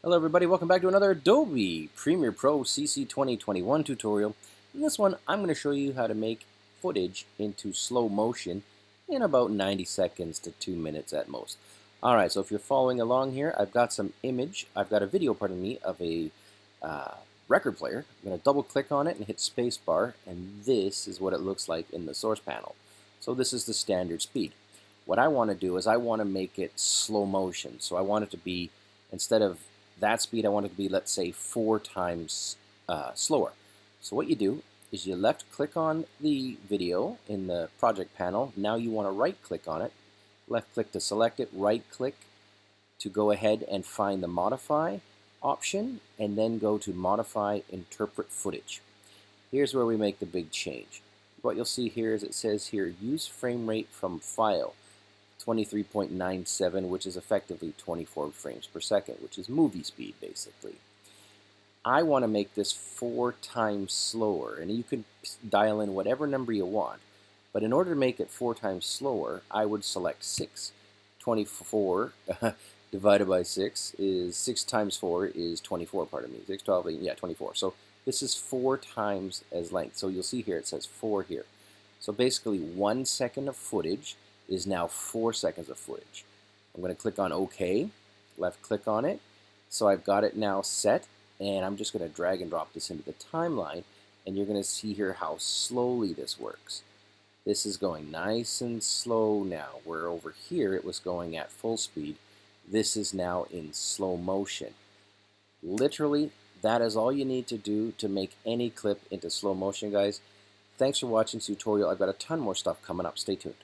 Hello everybody, welcome back to another Adobe Premiere Pro CC 2021 tutorial. In this one, I'm going to show you how to make footage into slow motion in about 90 seconds to 2 minutes at most. Alright, so if you're following along here, I've got a video, pardon me, of a record player. I'm going to double click on it and hit spacebar, and this is what it looks like in the source panel. So this is the standard speed. What I want to do is I want to make it slow motion. So I want it to be, instead of that speed, I want it to be, let's say, 4 times slower. So what you do is you left click on the video in the project panel. Now you want to right click on it. Left click to select it, right click to go ahead and find the modify option, and then go to modify interpret footage. Here's where we make the big change. What you'll see here is it says here use frame rate from file 23.97, which is effectively 24 frames per second, which is movie speed basically. I want to make this 4 times slower, and you can dial in whatever number you want, but in order to make it 4 times slower, I would select 6. 24 divided by 6 is 6 times 4 is 24, pardon me. 6, 12, 8, yeah, 24. So this is 4 times as length. So you'll see here it says 4 here. So basically 1 second of footage is now 4 seconds of footage. I'm going to click on OK, left click on it. So I've got it now set, and I'm just going to drag and drop this into the timeline, and you're going to see here how slowly this works. This is going nice and slow now, where over here it was going at full speed. This is now in slow motion. Literally, that is all you need to do to make any clip into slow motion, guys. Thanks for watching this tutorial. I've got a ton more stuff coming up. Stay tuned.